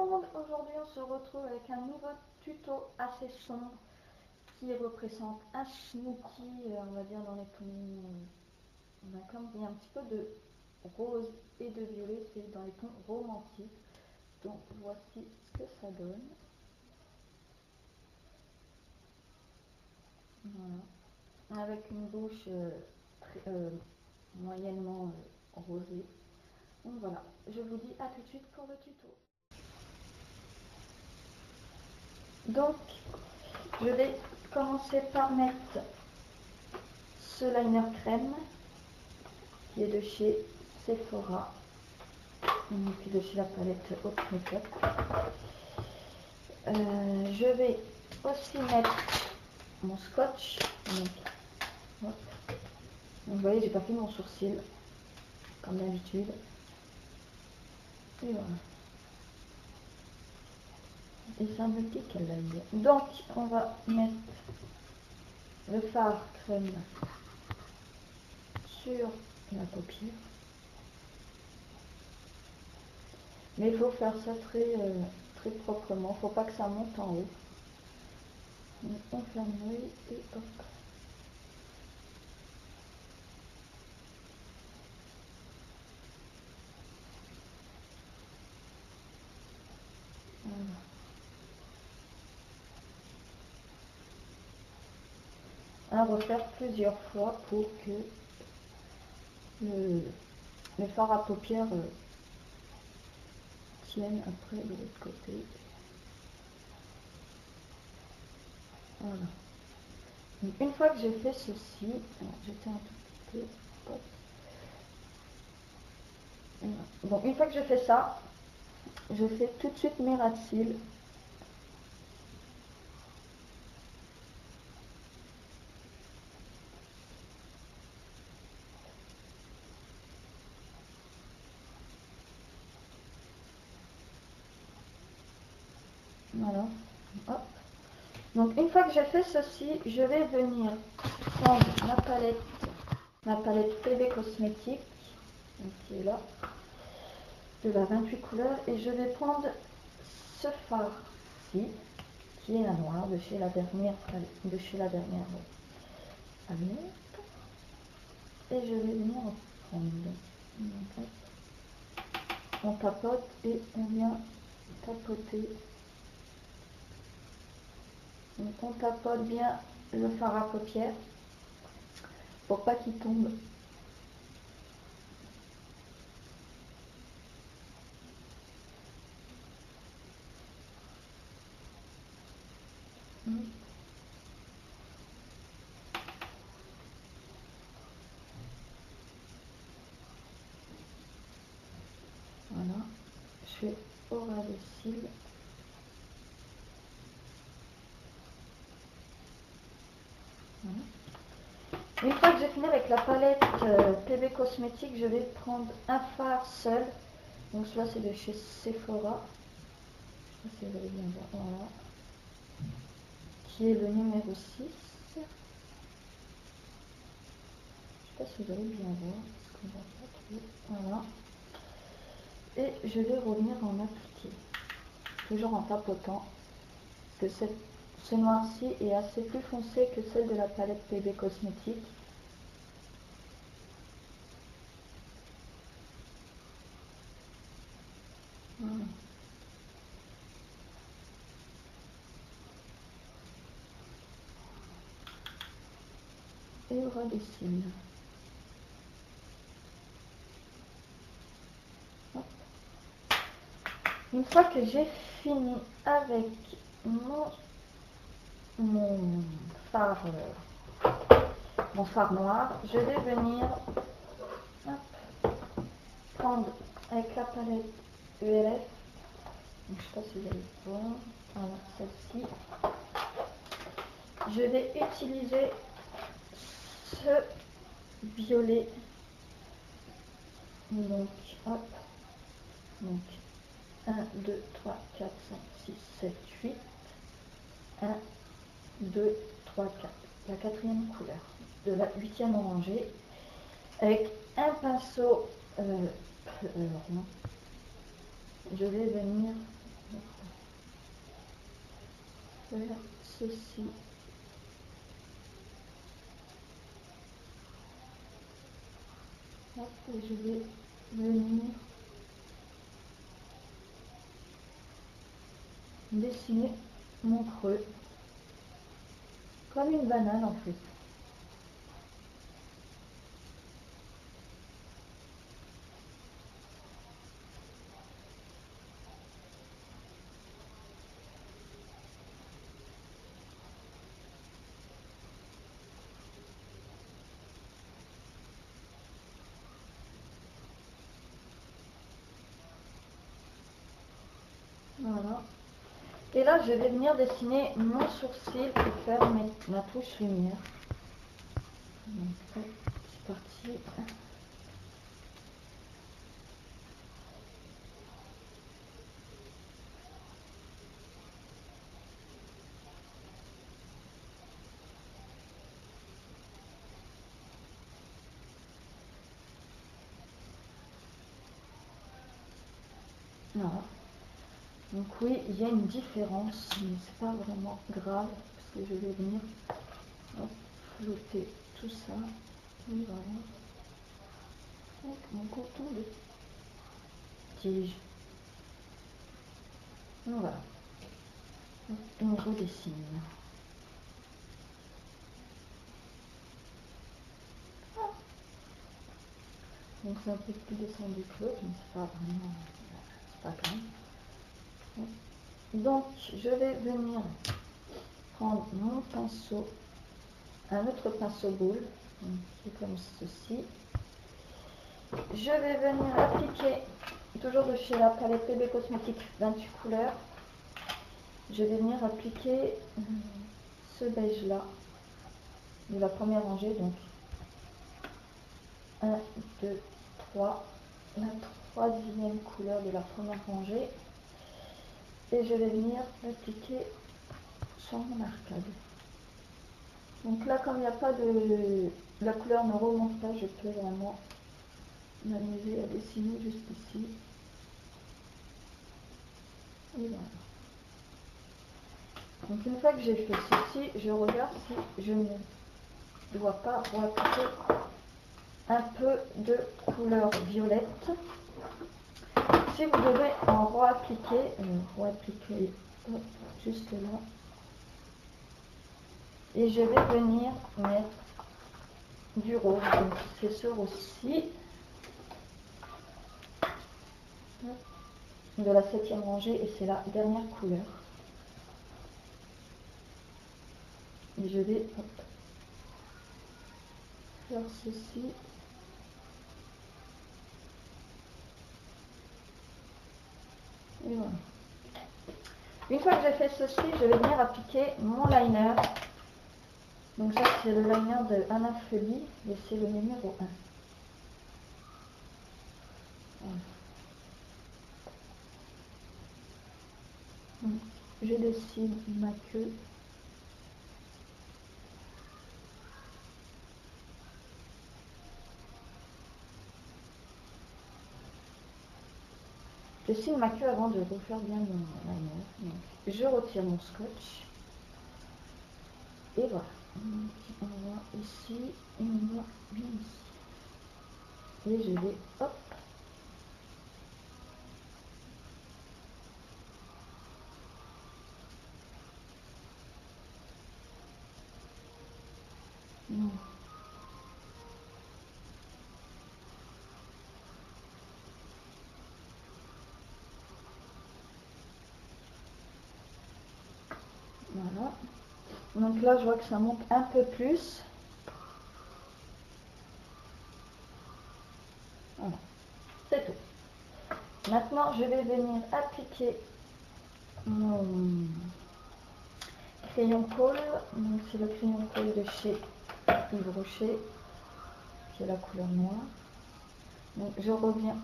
monde, aujourd'hui on se retrouve avec un nouveau tuto assez sombre qui représente un smoky, on va dire dans les tons, on a comme dit un petit peu de rose et de violet, c'est dans les tons romantiques. Donc voici ce que ça donne. Voilà. Avec une bouche moyennement rosée. Donc voilà, je vous dis à tout de suite pour le tuto. Donc, je vais commencer par mettre ce liner crème qui est de chez Sephora, et puis de chez la palette Hot Makeup. Je vais aussi mettre mon scotch. Donc, vous voyez, j'ai pas fait mon sourcil comme d'habitude. Et voilà. Et ça me dit qu'elle l'a eu. Donc, on va mettre le fard crème sur la paupière. Mais il faut faire ça très proprement. Il ne faut pas que ça monte en haut. Donc, on ferme l'œil et hop. Voilà. À refaire plusieurs fois pour que le fard à paupières tienne après de l'autre côté. Voilà. Donc, une fois que j'ai fait ceci, j'étais un tout petit peu. Hop. Bon, une fois que je fais ça, je fais tout de suite mes ras de cils. Voilà. Hop. Donc une fois que j'ai fait ceci, je vais venir prendre ma palette PB Cosmétique, qui est là, de la 28 couleurs, et je vais prendre ce fard-ci, qui est la noire de chez la dernière palette, et je vais venir en prendre. Donc, on tapote et on vient tapoter. Donc on tapote bien le fard à paupières pour pas qu'il tombe. Voilà, je fais au ras des cils. Voilà. Une fois que j'ai fini avec la palette PB Cosmétique, je vais prendre un fard seul. Donc celui-là c'est de chez Sephora. Je sais pas si vous allez bien voir. Voilà. Qui est le numéro 6. Je sais pas si vous allez bien voir. Parce qu'on voit pas trop. Voilà. Et je vais revenir en appliquer. Toujours en tapotant. Parce que ce noir-ci est assez plus foncé que celle de la palette PB Cosmétique. Voilà. Et au ras des cils. Une fois que j'ai fini avec mon fard noir, je vais venir prendre avec la palette ELF. Donc, je ne sais pas si vous allez voir. Voilà, celle-ci. Je vais utiliser ce violet. Donc, hop. Donc, 1, 2, 3, 4, 5, 6, 7, 8. 1, 2, 3, 4. La quatrième couleur de la 8e rangée. Avec un pinceau, je vais venir faire ceci. Hop, et je vais venir dessiner mon creux comme une banane en fait. Voilà. Et là, je vais venir dessiner mon sourcil et faire ma touche lumière. Donc, c'est parti. Voilà. Donc oui, il y a une différence, mais c'est pas vraiment grave, parce que je vais venir flotter tout ça. Et voilà. Avec mon coton de tige. Donc voilà. On redessine. Donc c'est un peu plus descendu que l'autre, mais c'est pas vraiment. C'est pas grave. Donc je vais venir prendre mon pinceau, un autre pinceau boule, qui est comme ceci. Je vais venir appliquer, toujours de chez la palette PB Cosmétiques 28 couleurs, je vais venir appliquer ce beige là, de la première rangée, donc 1, 2, 3, la troisième couleur de la première rangée, et je vais venir l'appliquer sur mon arcade. Donc là, comme il n'y a pas de... la couleur ne remonte pas, je peux vraiment m'amuser à dessiner juste ici. Et voilà. Donc une fois que j'ai fait ceci, je regarde si je ne dois pas appliquer un peu de couleur violette. Si vous devez en réappliquer juste là. Et je vais venir mettre du rose. Donc c'est ce rose-ci. De la 7e rangée, et c'est la dernière couleur. Et je vais faire ceci. Et voilà. Une fois que j'ai fait ceci, je vais venir appliquer mon liner. Donc ça c'est le liner de Anna Folie et c'est le numéro 1. Voilà. Donc, je dessine ma queue. Je dessine ma queue avant de refaire bien mon liner. Donc, je retire mon scotch. Et voilà. Donc, on va ici et on va bien ici. Et je vais, hop. Non. Voilà. Donc là, je vois que ça monte un peu plus. Voilà. C'est tout. Maintenant, je vais venir appliquer mon crayon colle. Donc c'est le crayon colle de chez Yves Rocher, qui est la couleur noire. Donc je reviens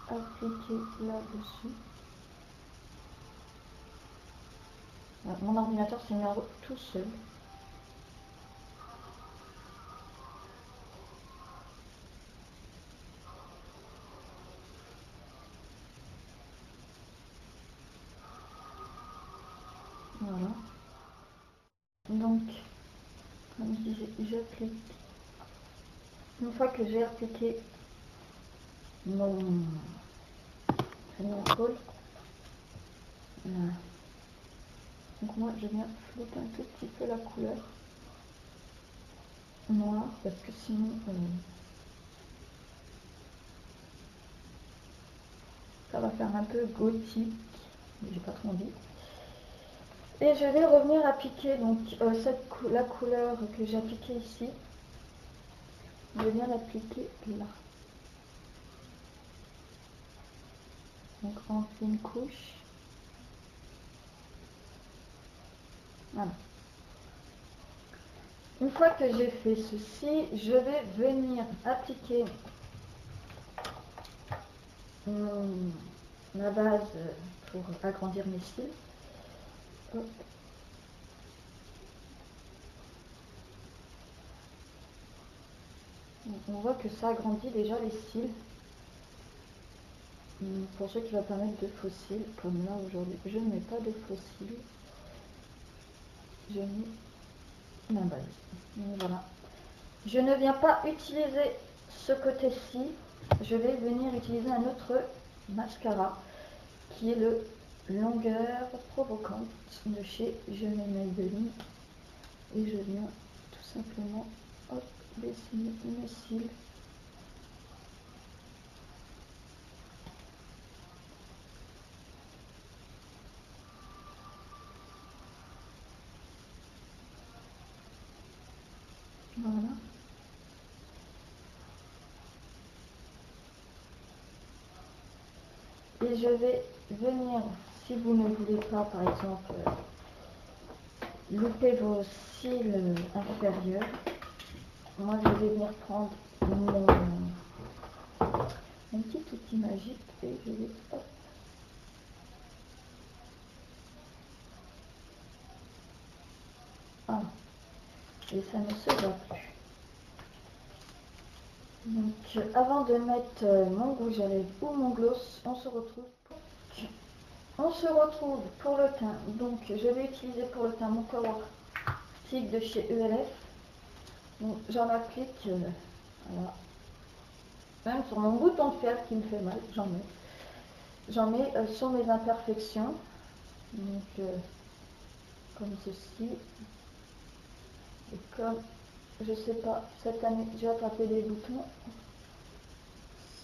appliquer là-dessus. Voilà, mon ordinateur s'est mis tout seul. Donc, comme je disais, j'applique. Une fois que j'ai appliqué mon crayon voilà. Donc moi je viens flotter un tout petit peu la couleur noire parce que sinon ça va faire un peu gothique, j'ai pas trop envie. Et je vais revenir appliquer donc la couleur que j'ai appliquée ici. Je viens l'appliquer là. Donc en fine couche. Voilà. Une fois que j'ai fait ceci, je vais venir appliquer la base pour agrandir mes cils. Hop. On voit que ça agrandit déjà les cils. Pour ceux qui va permettre de faux cils, comme là aujourd'hui, je ne mets pas de faux cils. Je mets ma base. Donc voilà. Je ne viens pas utiliser ce côté-ci. Je vais venir utiliser un autre mascara qui est le longueur provocante de chez Je mets Maybelline. Et je viens tout simplement dessiner mes cils. Voilà. Et je vais venir, si vous ne voulez pas, par exemple, louper vos cils inférieurs, moi je vais venir prendre mon petit outil magique et je vais hop. Ah, et ça ne se voit plus. Donc avant de mettre mon rouge à lèvres ou mon gloss, on se retrouve pour le teint. Donc je vais utiliser pour le teint mon Power Stick de chez ELF. J'en applique voilà. Même sur mon bouton de fer qui me fait mal, j'en mets sur mes imperfections. Donc comme ceci. Et comme je sais pas, cette année j'ai attrapé des boutons,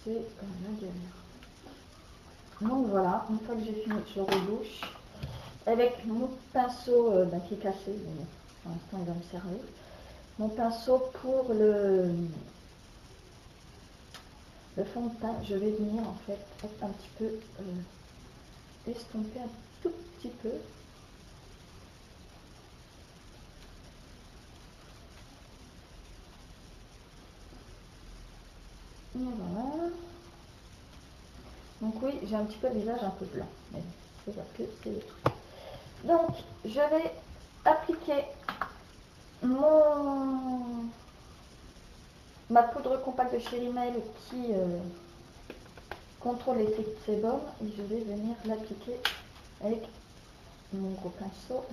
c'est la galère. Donc voilà, une fois que j'ai fini, je rebouche avec mon pinceau qui est cassé, mais pour l'instant il va me servir. Mon pinceau pour le fond de teint, je vais venir en fait un petit peu estomper un tout petit peu. Et voilà. Donc oui, j'ai un petit peu le visage un peu blanc, mais c'est parce que c'est le truc. Donc, je vais appliquer ma poudre compacte de chez Rimmel qui contrôle l'effet de sébum et je vais venir l'appliquer avec mon gros pinceau.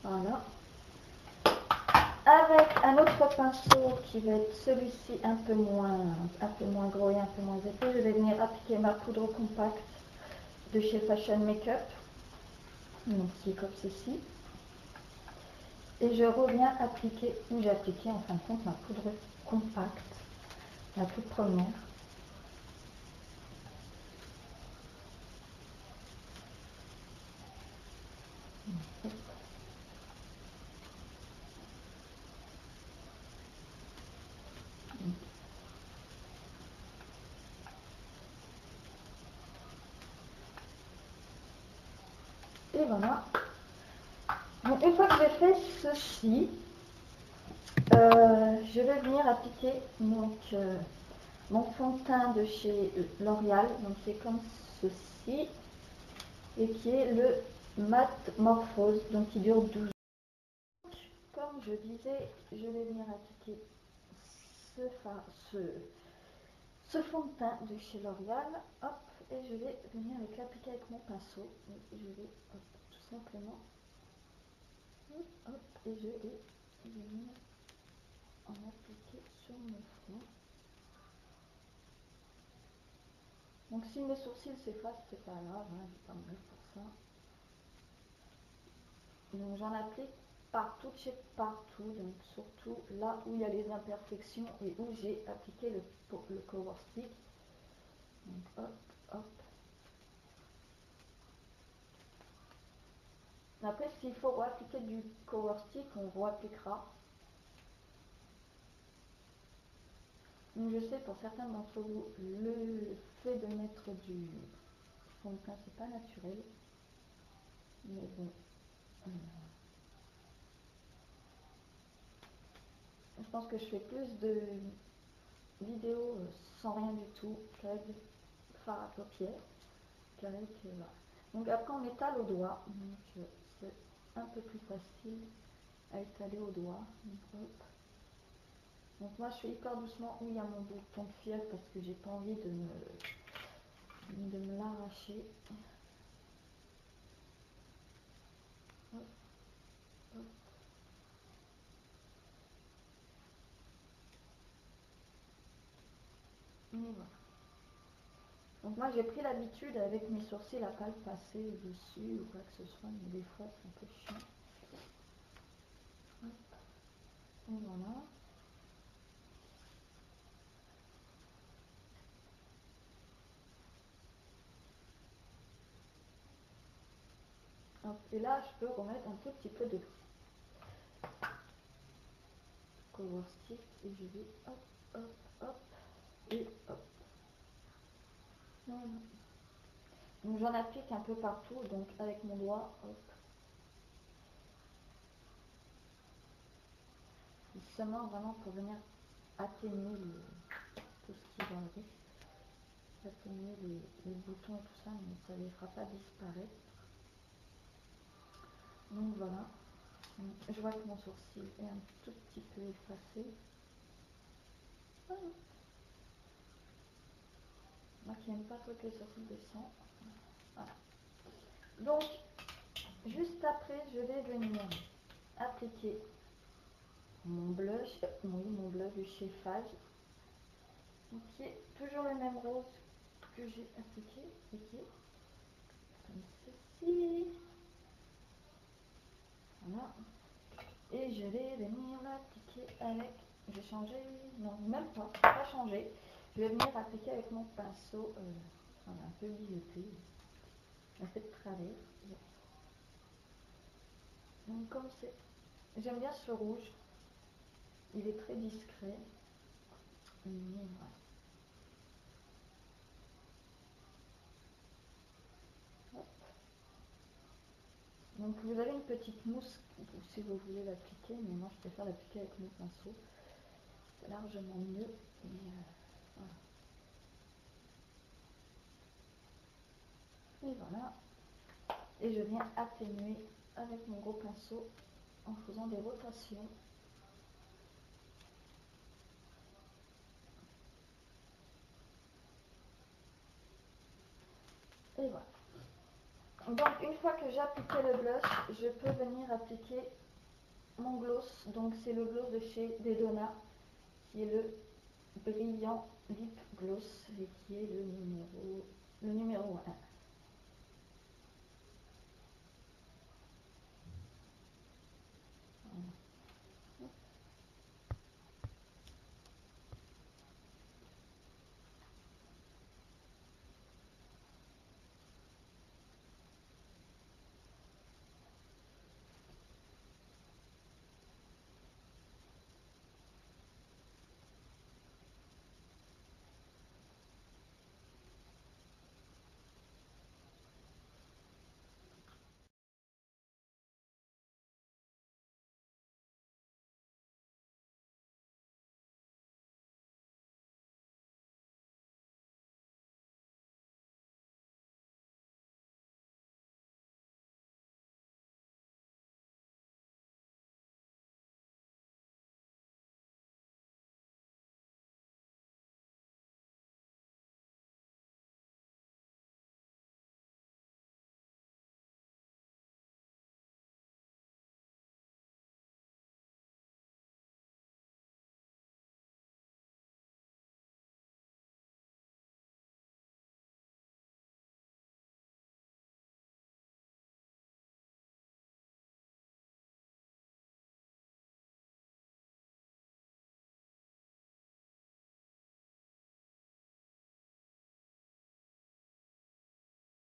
Voilà. Avec un autre pinceau qui va être celui-ci un peu moins gros et un peu moins épais, je vais venir appliquer ma poudre compacte de chez Fashion Makeup, donc qui est comme ceci. Et je reviens appliquer, où j'ai appliqué en fin de compte ma poudre compacte, la toute première. Et voilà. Donc une fois que j'ai fait ceci, Je vais venir appliquer donc, mon fond de teint de chez L'Oréal. Donc c'est comme ceci. Et qui est le Matte Morphose. Donc qui dure 12 ans. Comme je disais, je vais venir appliquer ce fond de teint de chez L'Oréal. Hop, et je vais venir l'appliquer avec mon pinceau. Donc, je vais hop, tout simplement. Hop, et je vais venir en appliquer sur mon front. Donc si mes sourcils s'effacent, c'est pas grave, hein, je vais pas mourir pour ça. Donc j'en applique partout, de chez partout, donc surtout là où il y a les imperfections et où j'ai appliqué le cover stick. Donc hop, hop. Après, s'il faut appliquer du cover stick, on réappliquera. Donc je sais pour certains d'entre vous, le fait de mettre du fond de teint, c'est pas naturel. Mais bon. Je pense que je fais plus de vidéos sans rien du tout qu'avec des fards à paupières. Voilà. Donc après on étale au doigt. Donc c'est un peu plus facile à étaler au doigt. Donc, hop. Donc moi je fais hyper doucement où il y a mon bouton de fièvre parce que j'ai pas envie de me l'arracher. Hop, hop. Et voilà. Donc moi j'ai pris l'habitude avec mes sourcils à pas le passer dessus ou quoi que ce soit, mais des fois c'est un peu chiant. Hop. Et voilà. Hop. Et là je peux remettre un tout petit peu de cover stick et je vais hop, hop, hop et hop. Voilà. Donc j'en applique un peu partout, donc avec mon doigt, hop. Seulement vraiment pour venir atténuer tout ce qui va avec. Atténuer les boutons et tout ça, mais ça ne les fera pas disparaître. Donc voilà. Je vois que mon sourcil est un tout petit peu effacé. Voilà. Moi qui n'aime pas trop que les sourcils descendent. Voilà. Donc, juste après, je vais venir appliquer mon blush, mon blush de chez Fage, qui est toujours le même rose que j'ai appliqué, et qui est comme ceci. Voilà. Et je vais venir l'appliquer avec, j'ai changé, non même pas changé. Je vais venir appliquer avec mon pinceau, un peu biseauté, un peu de travers. Donc comme c'est, j'aime bien ce rouge, il est très discret. Voilà. Donc vous avez une petite mousse si vous voulez l'appliquer, mais moi je préfère l'appliquer avec mon pinceau. C'est largement mieux. Et, voilà. Et voilà. Et je viens atténuer avec mon gros pinceau en faisant des rotations. Et voilà. Donc une fois que j'ai appliqué le blush, je peux venir appliquer mon gloss. Donc c'est le gloss de chez Dedona, qui est le brillant lip gloss et qui est le numéro 1.